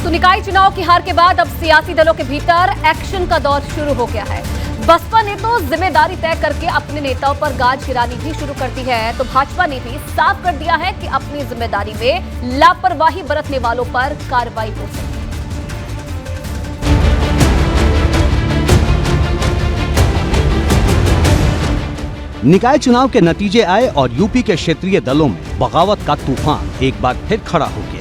तो निकाय चुनाव की हार के बाद अब सियासी दलों के भीतर एक्शन का दौर शुरू हो गया है। बसपा ने तो जिम्मेदारी तय करके अपने नेताओं पर गाज गिरानी भी शुरू कर दी है, तो भाजपा ने भी साफ कर दिया है कि अपनी जिम्मेदारी में लापरवाही बरतने वालों पर कार्रवाई हो सकती है। निकाय चुनाव के नतीजे आए और यूपी के क्षेत्रीय दलों में बगावत का तूफान एक बार फिर खड़ा हो गया।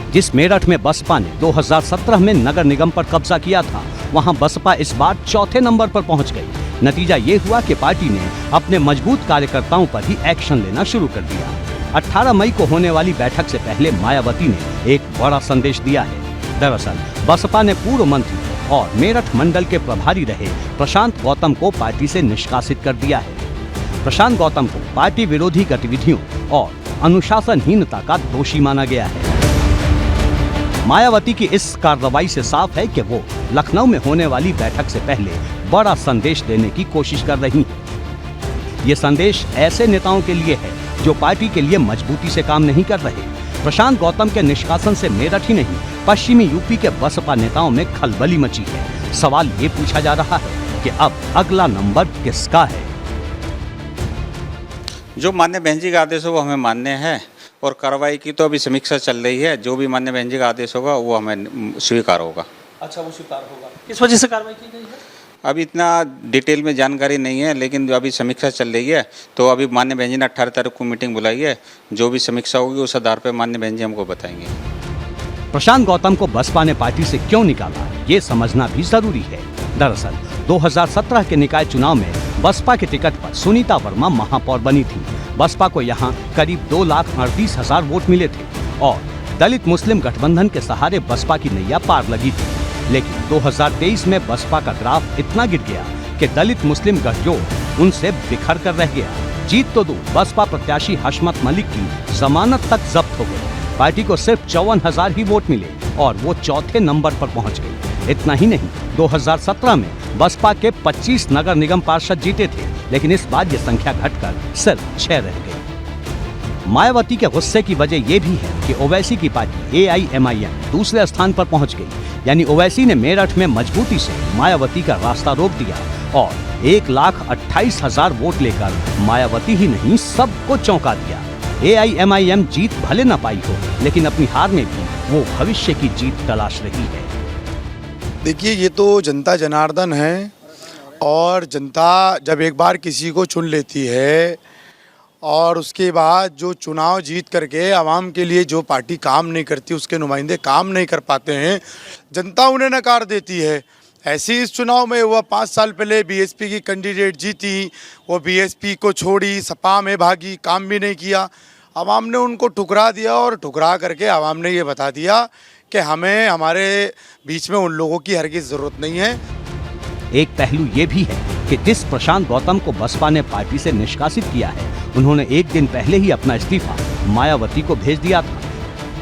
जिस मेरठ में बसपा ने 2017 में नगर निगम पर कब्जा किया था, वहां बसपा इस बार चौथे नंबर पर पहुंच गई। नतीजा ये हुआ कि पार्टी ने अपने मजबूत कार्यकर्ताओं पर ही एक्शन लेना शुरू कर दिया। 18 मई को होने वाली बैठक से पहले मायावती ने एक बड़ा संदेश दिया है। दरअसल बसपा ने पूर्व मंत्री और मेरठ मंडल के प्रभारी रहे प्रशांत गौतम को पार्टी से निष्कासित कर दिया है। प्रशांत गौतम को पार्टी विरोधी गतिविधियों और अनुशासनहीनता का दोषी माना गया है। मायावती की इस कार्रवाई से साफ है कि वो लखनऊ में होने वाली बैठक से पहले बड़ा संदेश देने की कोशिश कर रही हैं। ये संदेश ऐसे नेताओं के लिए है जो पार्टी के लिए मजबूती से काम नहीं कर रहे। प्रशांत गौतम के निष्कासन से मेरठ ही नहीं, पश्चिमी यूपी के बसपा नेताओं में खलबली मची है। सवाल ये पूछा जा रहा है कि अब अगला नंबर किसका है। जो माननीय बहन जी का आदेश हो वो हमें मान्य है और कार्रवाई की तो अभी समीक्षा चल रही है। जो भी माननीय बहन जी का आदेश होगा वो हमें स्वीकार होगा। अच्छा, वो स्वीकार होगा। किस वजह से कार्रवाई की गई है? अभी इतना डिटेल में जानकारी नहीं है, लेकिन अभी समीक्षा चल रही है। तो अभी माननीय बहन जी ने 18 तारीख को मीटिंग बुलाई है। जो भी समीक्षा होगी उस आधार पर माननीय बहन जी हमको बताएंगे। प्रशांत गौतम को बसपा ने पार्टी से क्यों निकाला, ये समझना भी जरूरी है। दरअसल 2017 के निकाय चुनाव में बसपा के टिकट पर सुनीता वर्मा महापौर बनी थी। बसपा को यहाँ करीब 2,38,000 वोट मिले थे और दलित मुस्लिम गठबंधन के सहारे बसपा की नैया पार लगी थी। लेकिन 2023 में बसपा का ग्राफ इतना गिर गया कि दलित मुस्लिम गठजोड़ उनसे बिखर कर रह गया। जीत तो दूर, बसपा प्रत्याशी हशमत मलिक की जमानत तक जब्त हो गई। पार्टी को सिर्फ 54,000 ही वोट मिले और वो चौथे नंबर पर पहुंच गई। इतना ही नहीं, 2017 में बसपा के 25 नगर निगम पार्षद जीते थे, लेकिन इस बार ये संख्या घटकर सिर्फ 6 रह गई। मायावती के गुस्से की वजह ये भी है कि ओवैसी की पार्टी AIMIM दूसरे स्थान पर पहुंच गई। यानी ओवैसी ने मेरठ में मजबूती से मायावती का रास्ता रोक दिया और 1,28,000 वोट लेकर मायावती ही नहीं सबको चौंका दिया। AIMIM जीत भले न पाई हो, लेकिन अपनी हार में भी वो भविष्य की जीत तलाश रही है। देखिए, ये तो जनता जनार्दन है और जनता जब एक बार किसी को चुन लेती है और उसके बाद जो चुनाव जीत करके आवाम के लिए जो पार्टी काम नहीं करती, उसके नुमाइंदे काम नहीं कर पाते हैं, जनता उन्हें नकार देती है। ऐसे इस चुनाव में हुआ। 5 साल पहले BSP की कैंडिडेट जीती, वो BSP को छोड़ी, सपा में भागी, काम भी नहीं किया। आवाम ने उनको ठुकरा दिया और ठुकरा करके आवाम ने ये बता दिया कि हमें हमारे बीच में उन लोगों की हरगिज़ ज़रूरत नहीं है। एक पहलू ये भी है कि जिस प्रशांत गौतम को बसपा ने पार्टी से निष्कासित किया है, उन्होंने एक दिन पहले ही अपना इस्तीफा मायावती को भेज दिया था।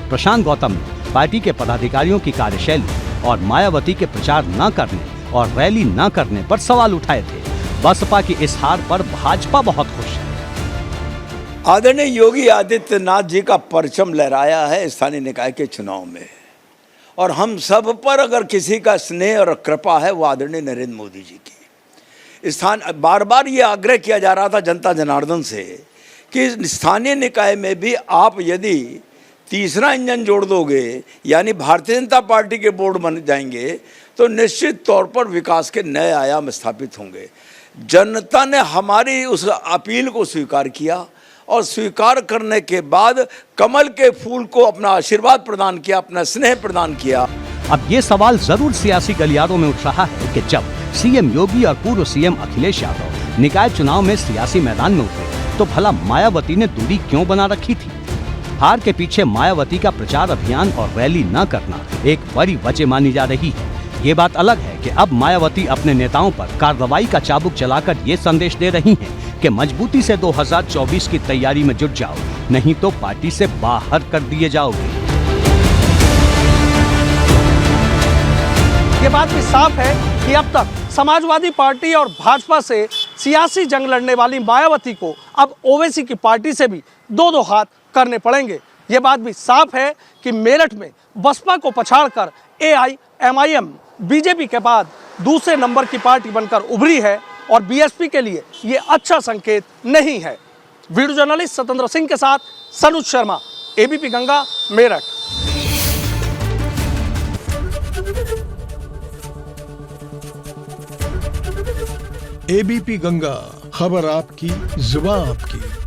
प्रशांत गौतम ने पार्टी के पदाधिकारियों की कार्यशैली और मायावती के प्रचार न करने और रैली न करने पर सवाल उठाए थे। बसपा की इस हार पर भाजपा बहुत खुश है। आदरणीय योगी आदित्यनाथ जी का परचम लहराया है स्थानीय निकाय के चुनाव में, और हम सब पर अगर किसी का स्नेह और कृपा है वो आदरणीय नरेंद्र मोदी जी की। बार बार ये आग्रह किया जा रहा था जनता जनार्दन से कि स्थानीय निकाय में भी आप यदि तीसरा इंजन जोड़ दोगे, यानी भारतीय जनता पार्टी के बोर्ड बन जाएंगे, तो निश्चित तौर पर विकास के नए आयाम स्थापित होंगे। जनता ने हमारी उस अपील को स्वीकार किया और स्वीकार करने के बाद कमल के फूल को अपना आशीर्वाद प्रदान किया, अपना स्नेह प्रदान किया। अब ये सवाल जरूर सियासी गलियारों में उठ रहा है कि जब CM योगी और पूर्व CM अखिलेश यादव निकाय चुनाव में सियासी मैदान में उतरे, तो भला मायावती ने दूरी क्यों बना रखी थी? हार के पीछे मायावती का प्रचार अभियान और रैली न करना एक बड़ी वजह मानी जा रही है। ये बात अलग है कि अब मायावती अपने नेताओं पर कार्रवाई का चाबुक चलाकर ये संदेश दे रही हैं कि मजबूती से 2024 की तैयारी में जुट जाओ, नहीं तो पार्टी से बाहर कर दिए जाओगे। ये बात भी साफ है कि अब तक समाजवादी पार्टी और भाजपा से सियासी जंग लड़ने वाली मायावती को अब ओवैसी की पार्टी से भी दो हाथ करने पड़ेंगे। ये बात भी साफ है कि मेरठ में बसपा को पछाड़कर AIMIM बीजेपी के बाद दूसरे नंबर की पार्टी बनकर उभरी है और बीएसपी के लिए ये अच्छा संकेत नहीं है। वीडियो जर्नलिस्ट सतेंद्र सिंह के साथ सनुज शर्मा, ABP गंगा, मेरठ। ABP गंगा, खबर आपकी, जुबान आपकी।